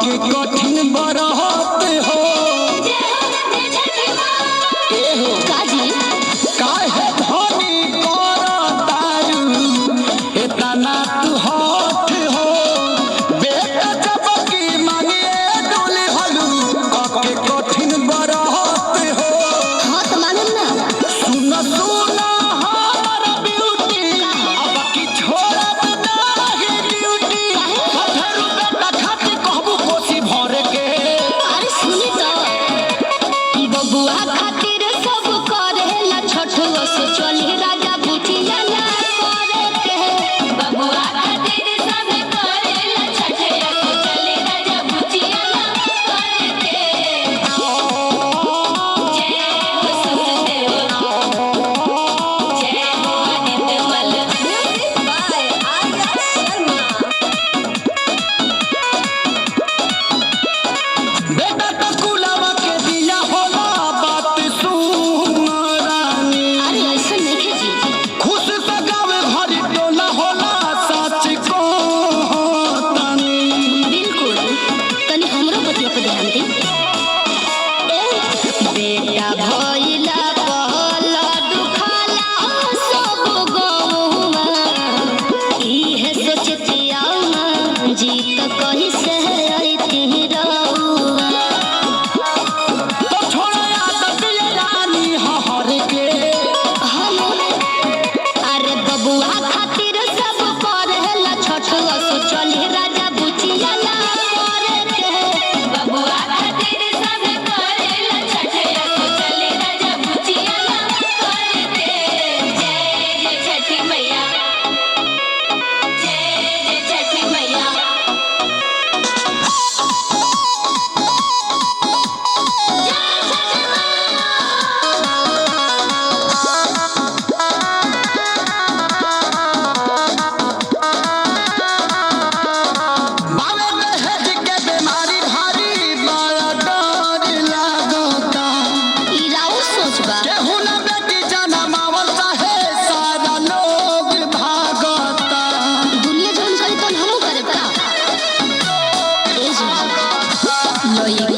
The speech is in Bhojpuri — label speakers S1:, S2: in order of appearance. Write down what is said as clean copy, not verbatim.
S1: के कठिन बरहत हो
S2: काजी
S1: काहे धनी करतारू एतना तू हठ हो बेटा जब की मांगे डोले हलू के कठिन बरहत हो।
S2: हाँ तो मालूम ना
S1: सुन सुन हमार ब्यूटी अब की छोड़ब नाही ड्यूटी पत्थर बेटा खाती कहबू कोसी भर के।
S2: अरे सुनी तो बबुआ खातिर सब करेला छठवा से चली राजा बुटिया ना करे के बबुआ खातिर सब करेला छठवा से चली राजा बुटिया ना करे के जय हो सूर्यदेव जय हो आदित्यमल बाय आर्या शर्मा
S1: बेटा तो कुलावा के दिया होला बात सुन रानी
S2: अरे ऐसा नहीं जी
S1: खुश से गावे भरी टोला होला सच को तनी।
S2: बिल्कुल तनी हमरो बतिया पे ध्यान दी बेटा भइला कहला दुखाला सब गौवा इहे सोचतिया जीत कहि से अइती रहुआ
S1: तो छोड़ा आदत ये रानी हर के
S2: हम अरे बबुआ खातिर सब करेला छठवा से चली राजा बुचिया ना करे के बबुआ खातिर सब करेला छठवा से चली राजा बुचिया ना करे के जय जय छठी मैया जय जय छठी मैया
S1: बावे में हेज के बीमारी भारी बड़ा डर लागता
S2: ई राउ सोचबा
S1: केहू ना बेटी जाना मावल चाहे सारा लोग भागता।
S2: दुनिया जौन करी तौन हमहू करे का ए जी लोई